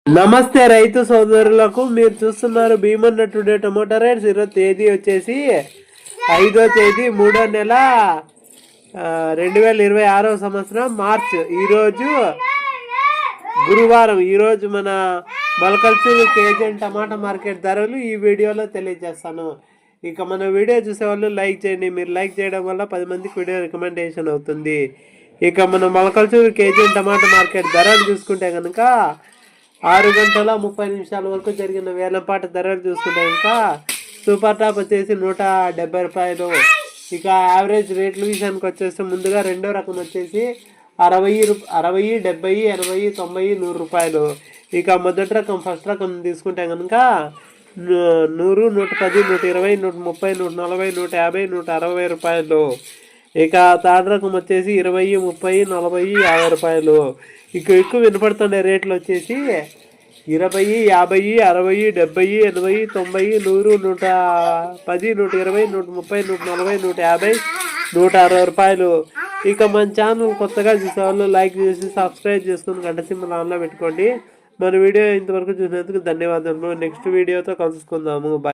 నమస్తే రైతు సోదరులకు, మీరు చూస్తున్నారు భీమన్న టుడే టమోటా రేట్స్. ఈరోజు తేదీ వచ్చేసి 5వ తేదీ 3వ నెల 2026వ సంవత్సరం మార్చ్. ఈరోజు గురువారం. ఈరోజు మన మొలకల్చూరు కేజీ టమాటా మార్కెట్ ధరలు ఈ వీడియోలో తెలియజేస్తాను. ఇక మన వీడియో చూసే వాళ్ళు లైక్ చేయండి. మీరు లైక్ చేయడం వల్ల 10 మందికి వీడియో రికమెండేషన్ అవుతుంది. ఇక మన మొలకల్చూరు కేజీ టమాటా మార్కెట్ ధరలు చూసుకుంటే కనుక 6 గంటల 30 నిమిషాల వరకు జరిగిన వేలంపాట ధరలు చూసుకుంటే ఇంకా సూపర్ టాప్ వచ్చేసి 170 రూపాయలు. ఇక యావరేజ్ రేట్ల విషయానికి వచ్చేసి ముందుగా రెండో రకం వచ్చేసి 60, 70, 80, 90, 100 రూపాయలు. ఇక మొదటి రకం ఫస్ట్ రకం తీసుకుంటే కనుక 100, 110, 120, 130, 140, 150, 160 రూపాయలు. ఇక థర్డ్ రకం వచ్చేసి 20, 30, 40, 50 రూపాయలు. ఇక ఎక్కువ వినపడుతున్న రేట్లు వచ్చేసి 20, 50, 60, 70, 80, 90, 100, 110, 120, 130, 140, 150, 160 రూపాయలు. ఇక మన ఛానల్ కొత్తగా చూసేవాళ్ళు లైక్ చేసి సబ్స్క్రైబ్ చేసుకుని గంట సింబల్ ఆన్లో పెట్టుకోండి. మన వీడియో ఇంతవరకు చూసినందుకు ధన్యవాదాలు. నెక్స్ట్ వీడియోతో కలుసుకుందాము. బాయ్.